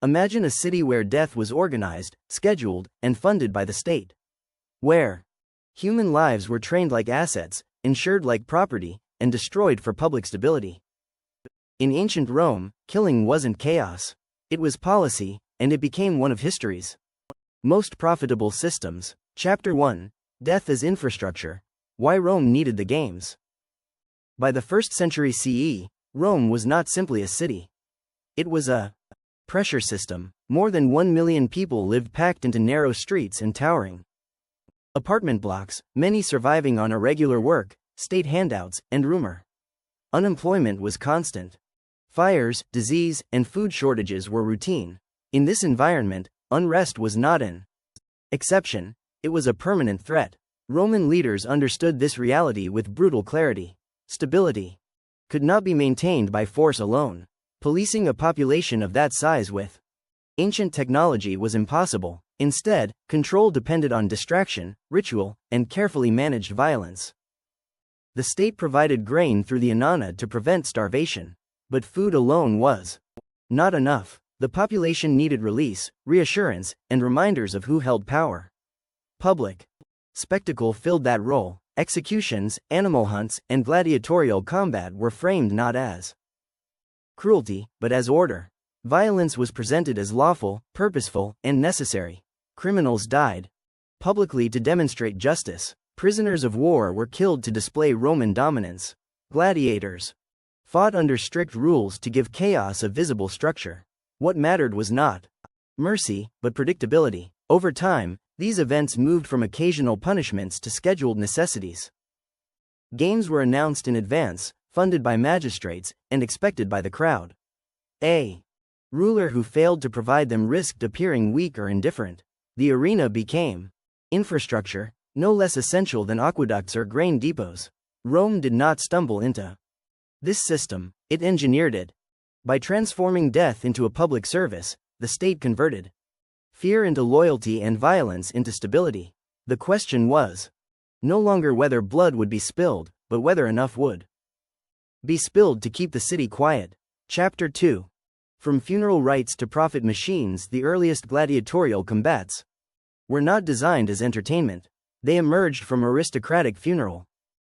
Imagine a city where death was organized, scheduled, and funded by the state. Where human lives were trained like assets, insured like property, and destroyed for public stability. In ancient Rome, killing wasn't chaos. It was policy, and it became one of history's most profitable systems. Chapter 1: Death as Infrastructure. Why Rome Needed the Games. By the 1st century CE, Rome was not simply a city. It was a pressure system. More than 1 million people lived packed into narrow streets and towering apartment blocks, many surviving on irregular work, state handouts, and rumor. Unemployment was constant. Fires, disease, and food shortages were routine. In this environment, unrest was not an exception, it was a permanent threat. Roman leaders understood this reality with brutal clarity. Stability could not be maintained by force alone. Policing a population of that size with ancient technology was impossible. Instead, control depended on distraction, ritual, and carefully managed violence. The state provided grain through the annona to prevent starvation. But food alone was not enough. The population needed release, reassurance, and reminders of who held power. Public spectacle filled that role. Executions, animal hunts, and gladiatorial combat were framed not as cruelty, but as order. Violence was presented as lawful, purposeful, and necessary. Criminals died publicly to demonstrate justice. Prisoners of war were killed to display Roman dominance. Gladiators fought under strict rules to give chaos a visible structure. What mattered was not mercy, but predictability. Over time, these events moved from occasional punishments to scheduled necessities. Games were announced in advance, funded by magistrates, and expected by the crowd. A ruler who failed to provide them risked appearing weak or indifferent. The arena became infrastructure, no less essential than aqueducts or grain depots. Rome did not stumble into this system, it engineered it. By transforming death into a public service, the state converted fear into loyalty and violence into stability. The question was no longer whether blood would be spilled, but whether enough would be spilled to keep the city quiet. Chapter 2: From funeral rites to profit machines. The earliest gladiatorial combats were not designed as entertainment. They emerged from aristocratic funeral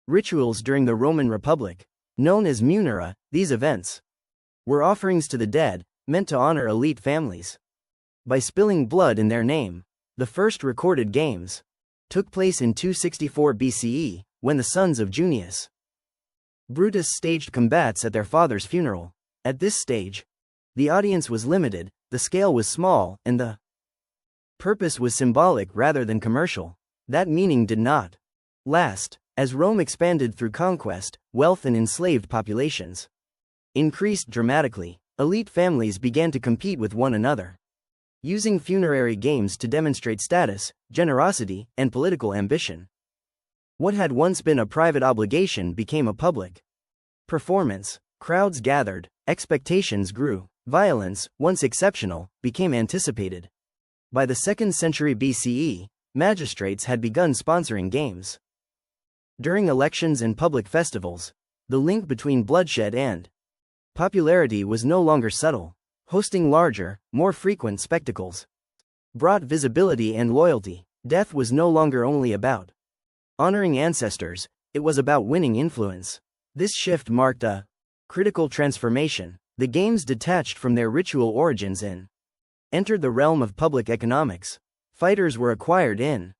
rituals during the Roman Republic. Known as munera, these events were offerings to the dead, meant to honor elite families. By spilling blood in their name, the first recorded games took place in 264 BCE, when the sons of Junius Brutus staged combats at their father's funeral. At this stage, the audience was limited, the scale was small, and the purpose was symbolic rather than commercial. That meaning did not last. As Rome expanded through conquest, wealth and enslaved populations increased dramatically. Elite families began to compete with one another, using funerary games to demonstrate status, generosity, and political ambition. What had once been a private obligation became a public performance. Crowds gathered, expectations grew. Violence, once exceptional, became anticipated. By the 2nd century BCE, magistrates had begun sponsoring games. During elections and public festivals, the link between bloodshed and popularity was no longer subtle. Hosting larger, more frequent spectacles brought visibility and loyalty. Death was no longer only about honoring ancestors, it was about winning influence. This shift marked a critical transformation. The games detached from their ritual origins and entered the realm of public economics. Fighters were acquired in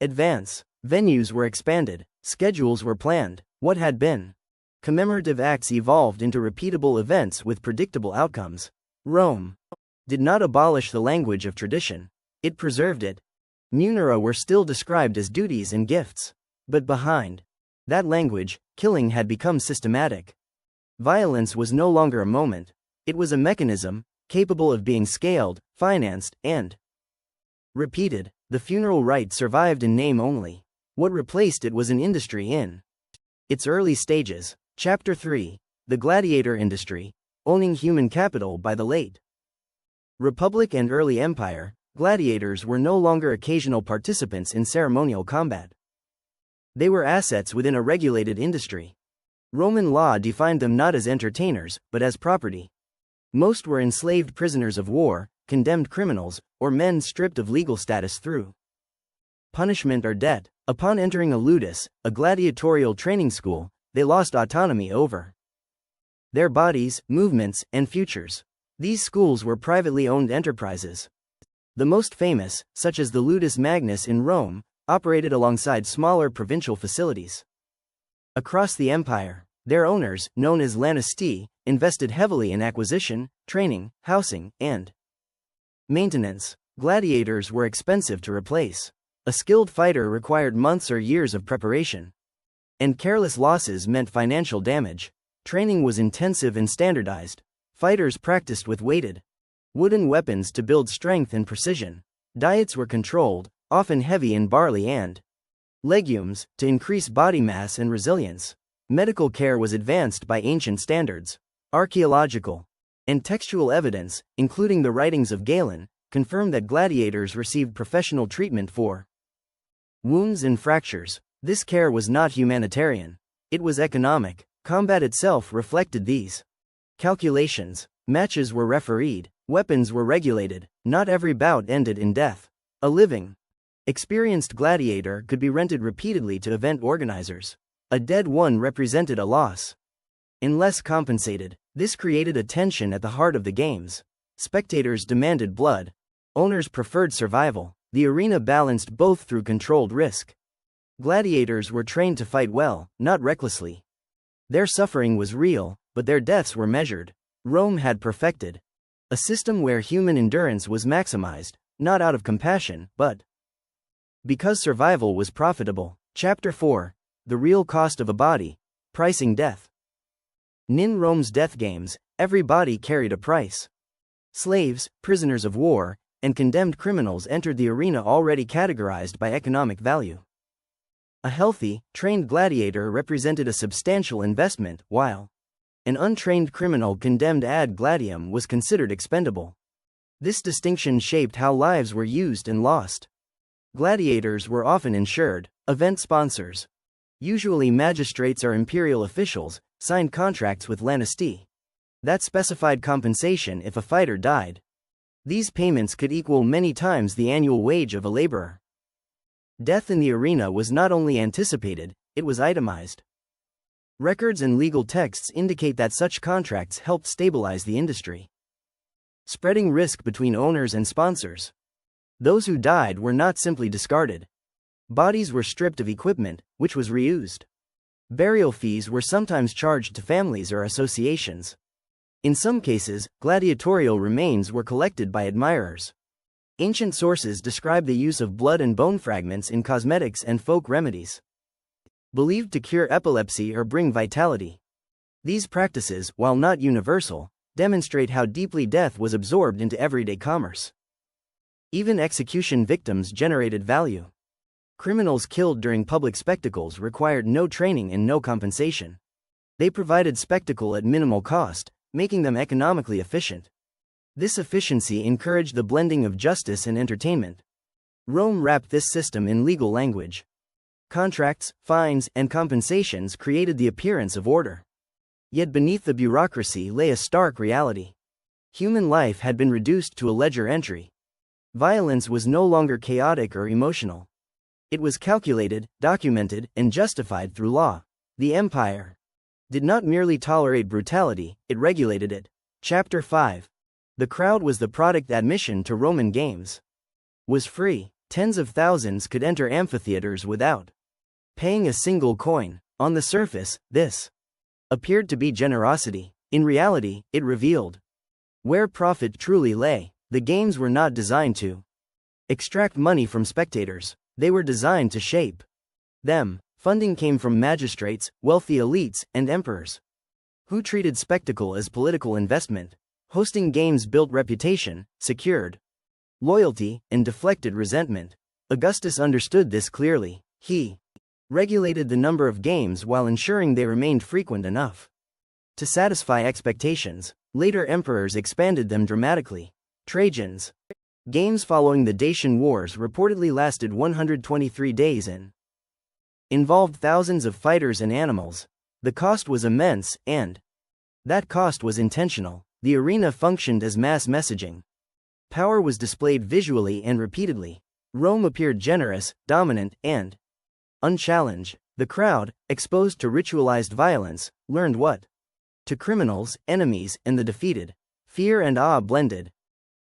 advance. Venues were expanded. Schedules were planned. What had been commemorative acts evolved into repeatable events with predictable outcomes. Rome did not abolish the language of tradition. It preserved it. Munera were still described as duties and gifts. But behind that language, killing had become systematic. Violence was no longer a moment. It was a mechanism, capable of being scaled, financed, and repeated. The funeral rite survived in name only. What replaced it was an industry in its early stages. Chapter 3: The gladiator industry, owning human capital. By the late Republic and early Empire, gladiators were no longer occasional participants in ceremonial combat. They were assets within a regulated industry. Roman law defined them not as entertainers, but as property. Most were enslaved prisoners of war, condemned criminals, or men stripped of legal status through punishment or debt. Upon entering a ludus, a gladiatorial training school, they lost autonomy over their bodies, movements, and futures. These schools were privately owned enterprises. The most famous, such as the Ludus Magnus in Rome, operated alongside smaller provincial facilities. Across the empire, their owners, known as lanistae, invested heavily in acquisition, training, housing, and maintenance. Gladiators were expensive to replace. A skilled fighter required months or years of preparation. And careless losses meant financial damage. Training was intensive and standardized. Fighters practiced with weighted wooden weapons to build strength and precision. Diets were controlled, often heavy in barley and legumes, to increase body mass and resilience. Medical care was advanced by ancient standards. Archaeological and textual evidence, including the writings of Galen, confirm that gladiators received professional treatment for wounds and fractures. This care was not humanitarian. It was economic. Combat itself reflected these calculations. Matches were refereed. Weapons were regulated. Not every bout ended in death. A living, experienced gladiator could be rented repeatedly to event organizers. A dead one represented a loss, unless compensated. This created a tension at the heart of the games. Spectators demanded blood. Owners preferred survival. The arena balanced both through controlled risk. Gladiators were trained to fight well, not recklessly. Their suffering was real, but their deaths were measured. Rome had perfected a system where human endurance was maximized, not out of compassion, but because survival was profitable. Chapter 4. The real cost of a body. Pricing death. In Rome's death games, every body carried a price. Slaves, prisoners of war, and condemned criminals entered the arena already categorized by economic value. A healthy, trained gladiator represented a substantial investment, while an untrained criminal condemned ad gladium was considered expendable. This distinction shaped how lives were used and lost. Gladiators were often insured. Event sponsors, usually magistrates or imperial officials, signed contracts with lanistae that specified compensation if a fighter died. These payments could equal many times the annual wage of a laborer. Death in the arena was not only anticipated, it was itemized. Records and legal texts indicate that such contracts helped stabilize the industry, spreading risk between owners and sponsors. Those who died were not simply discarded. Bodies were stripped of equipment, which was reused. Burial fees were sometimes charged to families or associations. In some cases, gladiatorial remains were collected by admirers. Ancient sources describe the use of blood and bone fragments in cosmetics and folk remedies, believed to cure epilepsy or bring vitality. These practices, while not universal, demonstrate how deeply death was absorbed into everyday commerce. Even execution victims generated value. Criminals killed during public spectacles required no training and no compensation. They provided spectacle at minimal cost, making them economically efficient. This efficiency encouraged the blending of justice and entertainment. Rome wrapped this system in legal language. Contracts, fines, and compensations created the appearance of order. Yet beneath the bureaucracy lay a stark reality. Human life had been reduced to a ledger entry. Violence was no longer chaotic or emotional. It was calculated, documented, and justified through law. The empire did not merely tolerate brutality, it regulated it. Chapter 5. The crowd was the product. Admission to Roman games was free. Tens of thousands could enter amphitheaters without paying a single coin. On the surface, this appeared to be generosity. In reality, it revealed where profit truly lay. The games were not designed to extract money from spectators. They were designed to shape them. Funding came from magistrates, wealthy elites, and emperors, who treated spectacle as political investment. Hosting games built reputation, secured loyalty, and deflected resentment. Augustus understood this clearly. He regulated the number of games while ensuring they remained frequent enough to satisfy expectations. Later emperors expanded them dramatically. Trajan's games following the Dacian Wars reportedly lasted 123 days and involved thousands of fighters and animals. The cost was immense, and that cost was intentional. The arena functioned as mass messaging. Power was displayed visually and repeatedly. Rome appeared generous, dominant, and unchallenged. The crowd, exposed to ritualized violence, learned what? To criminals, enemies, and the defeated. Fear and awe blended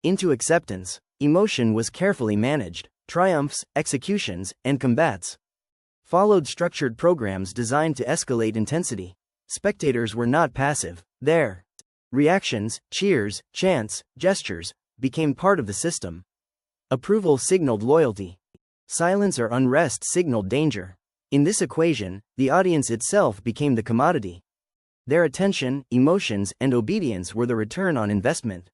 into acceptance. Emotion was carefully managed. Triumphs, executions, and combats followed structured programs designed to escalate intensity. Spectators were not passive. Their reactions, cheers, chants, gestures, became part of the system. Approval signaled loyalty. Silence or unrest signaled danger. In this equation, the audience itself became the commodity. Their attention, emotions, and obedience were the return on investment.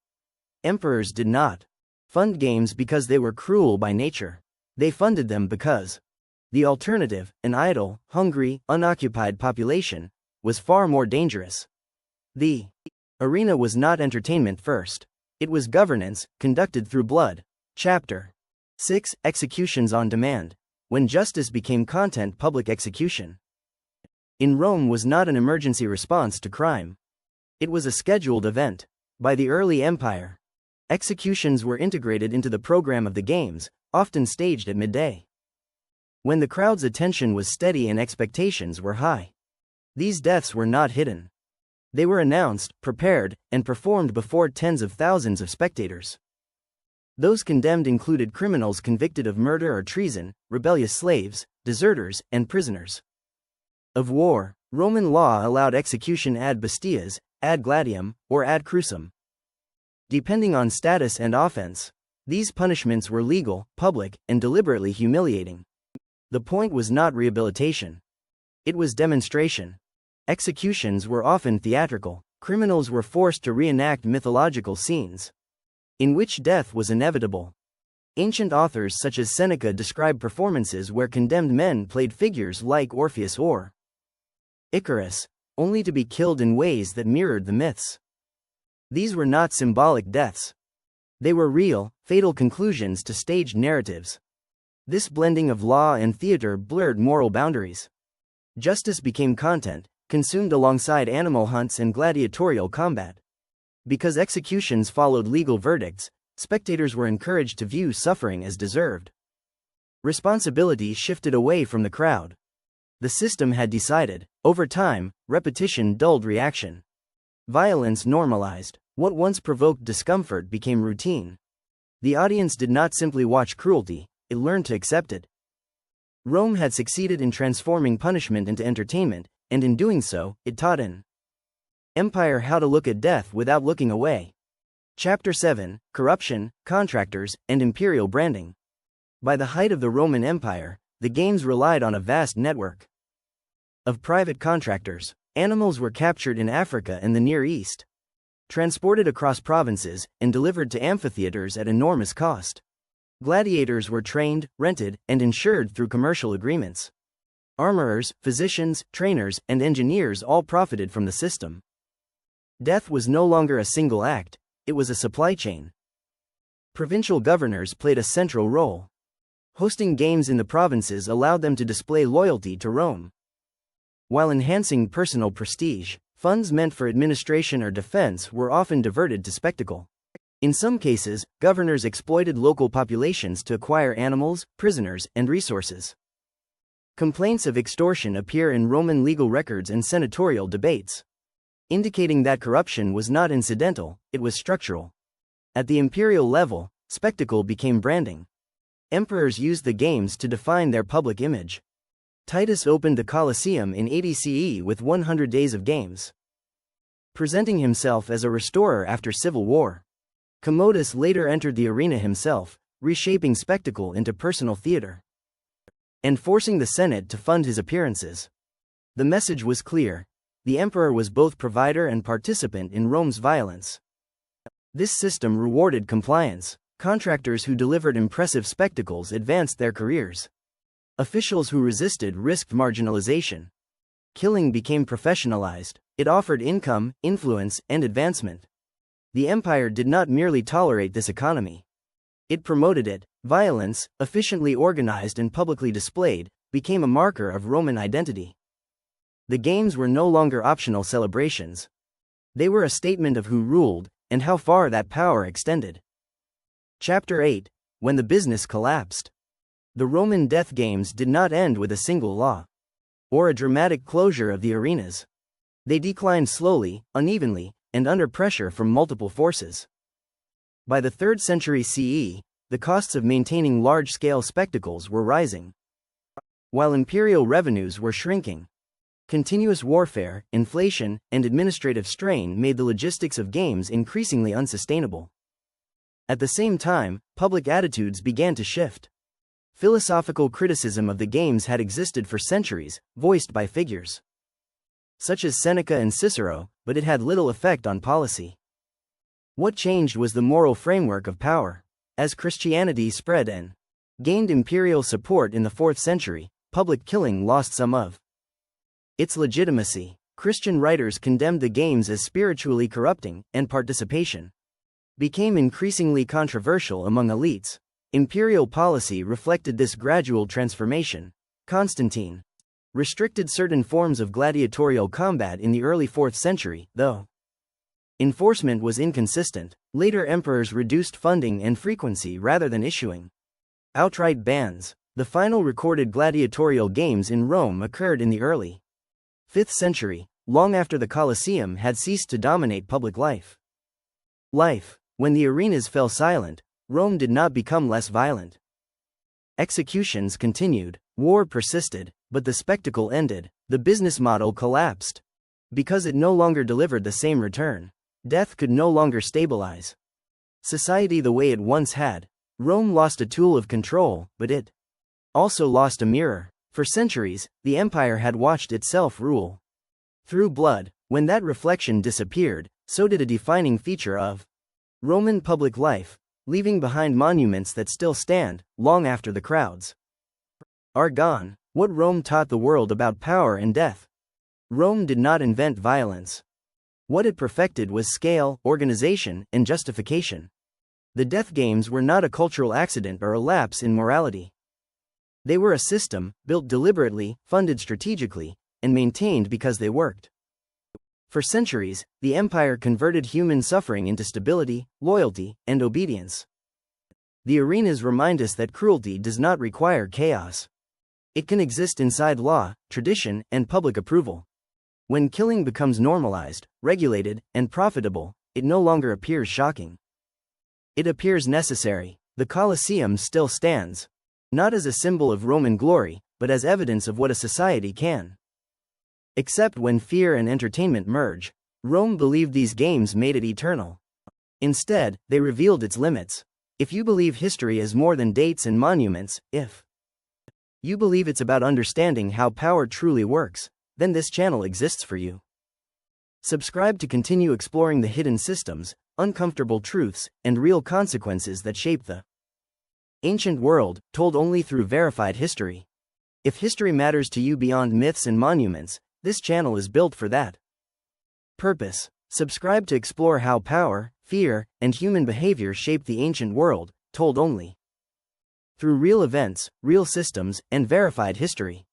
Emperors did not fund games because they were cruel by nature. They funded them because the alternative, an idle, hungry, unoccupied population, was far more dangerous. The arena was not entertainment first. It was governance, conducted through blood. Chapter 6: Executions on Demand. When justice became content, public execution in Rome was not an emergency response to crime. It was a scheduled event. By the early empire, executions were integrated into the program of the games, often staged at midday. When the crowd's attention was steady and expectations were high, these deaths were not hidden. They were announced, prepared, and performed before tens of thousands of spectators. Those condemned included criminals convicted of murder or treason, rebellious slaves, deserters, and prisoners of war. Roman law allowed execution ad bastias, ad gladium, or ad crucem, depending on status and offense. These punishments were legal, public, and deliberately humiliating. The point was not rehabilitation. It was demonstration. Executions were often theatrical. Criminals were forced to reenact mythological scenes in which death was inevitable. Ancient authors such as Seneca describe performances where condemned men played figures like Orpheus or Icarus, only to be killed in ways that mirrored the myths. These were not symbolic deaths. They were real, fatal conclusions to staged narratives. This blending of law and theater blurred moral boundaries. Justice became content, consumed alongside animal hunts and gladiatorial combat. Because executions followed legal verdicts, spectators were encouraged to view suffering as deserved. Responsibility shifted away from the crowd. The system had decided. Over time, repetition dulled reaction. Violence normalized. What once provoked discomfort became routine. The audience did not simply watch cruelty, it learned to accept it. Rome had succeeded in transforming punishment into entertainment, and in doing so, it taught an empire how to look at death without looking away. Chapter 7: Corruption, Contractors, and Imperial Branding. By the height of the Roman Empire, the games relied on a vast network of private contractors. Animals were captured in Africa and the Near East, transported across provinces, and delivered to amphitheaters at enormous cost. Gladiators were trained, rented, and insured through commercial agreements. Armorers, physicians, trainers, and engineers all profited from the system. Death was no longer a single act, it was a supply chain. Provincial governors played a central role. Hosting games in the provinces allowed them to display loyalty to Rome, while enhancing personal prestige. Funds meant for administration or defense were often diverted to spectacle. In some cases, governors exploited local populations to acquire animals, prisoners, and resources. Complaints of extortion appear in Roman legal records and senatorial debates, indicating that corruption was not incidental, it was structural. At the imperial level, spectacle became branding. Emperors used the games to define their public image. Titus opened the Colosseum in 80 CE with 100 days of games, presenting himself as a restorer after civil war. Commodus later entered the arena himself, reshaping spectacle into personal theater, and forcing the Senate to fund his appearances. The message was clear: the emperor was both provider and participant in Rome's violence. This system rewarded compliance. Contractors who delivered impressive spectacles advanced their careers. Officials who resisted risked marginalization. Killing became professionalized. It offered income, influence, and advancement. The empire did not merely tolerate this economy, it promoted it. Violence, efficiently organized and publicly displayed, became a marker of Roman identity. The games were no longer optional celebrations. They were a statement of who ruled, and how far that power extended. Chapter 8. When the business collapsed. The Roman death games did not end with a single law or a dramatic closure of the arenas. They declined slowly, unevenly, and under pressure from multiple forces. By the 3rd century CE, the costs of maintaining large-scale spectacles were rising, while imperial revenues were shrinking. Continuous warfare, inflation, and administrative strain made the logistics of games increasingly unsustainable. At the same time, public attitudes began to shift. Philosophical criticism of the games had existed for centuries, voiced by figures such as Seneca and Cicero, but it had little effect on policy. What changed was the moral framework of power. As Christianity spread and gained imperial support in the 4th century, public killing lost some of its legitimacy. Christian writers condemned the games as spiritually corrupting, and participation became increasingly controversial among elites. Imperial policy reflected this gradual transformation. Constantine restricted certain forms of gladiatorial combat in the early 4th century, though enforcement was inconsistent. Later emperors reduced funding and frequency rather than issuing outright bans. The final recorded gladiatorial games in Rome occurred in the early 5th century, long after the Colosseum had ceased to dominate public life. When the arenas fell silent, Rome did not become less violent. Executions continued, war persisted, but the spectacle ended. The business model collapsed because it no longer delivered the same return. Death could no longer stabilize society the way it once had. Rome lost a tool of control, but it also lost a mirror. For centuries, the empire had watched itself rule through blood. When that reflection disappeared, so did a defining feature of Roman public life, leaving behind monuments that still stand, long after the crowds are gone. What Rome taught the world about power and death. Rome did not invent violence. What it perfected was scale, organization, and justification. The death games were not a cultural accident or a lapse in morality. They were a system, built deliberately, funded strategically, and maintained because they worked. For centuries, the empire converted human suffering into stability, loyalty, and obedience. The arenas remind us that cruelty does not require chaos. It can exist inside law, tradition, and public approval. When killing becomes normalized, regulated, and profitable, it no longer appears shocking. It appears necessary. The Colosseum still stands, not as a symbol of Roman glory, but as evidence of what a society can accept when fear and entertainment merge. Rome believed these games made it eternal. Instead, they revealed its limits. If you believe history is more than dates and monuments, if you believe it's about understanding how power truly works, then this channel exists for you. Subscribe to continue exploring the hidden systems, uncomfortable truths, and real consequences that shape the ancient world, told only through verified history. If history matters to you beyond myths and monuments, this channel is built for that purpose. Subscribe to explore how power, fear, and human behavior shape the ancient world, told only through real events, real systems, and verified history.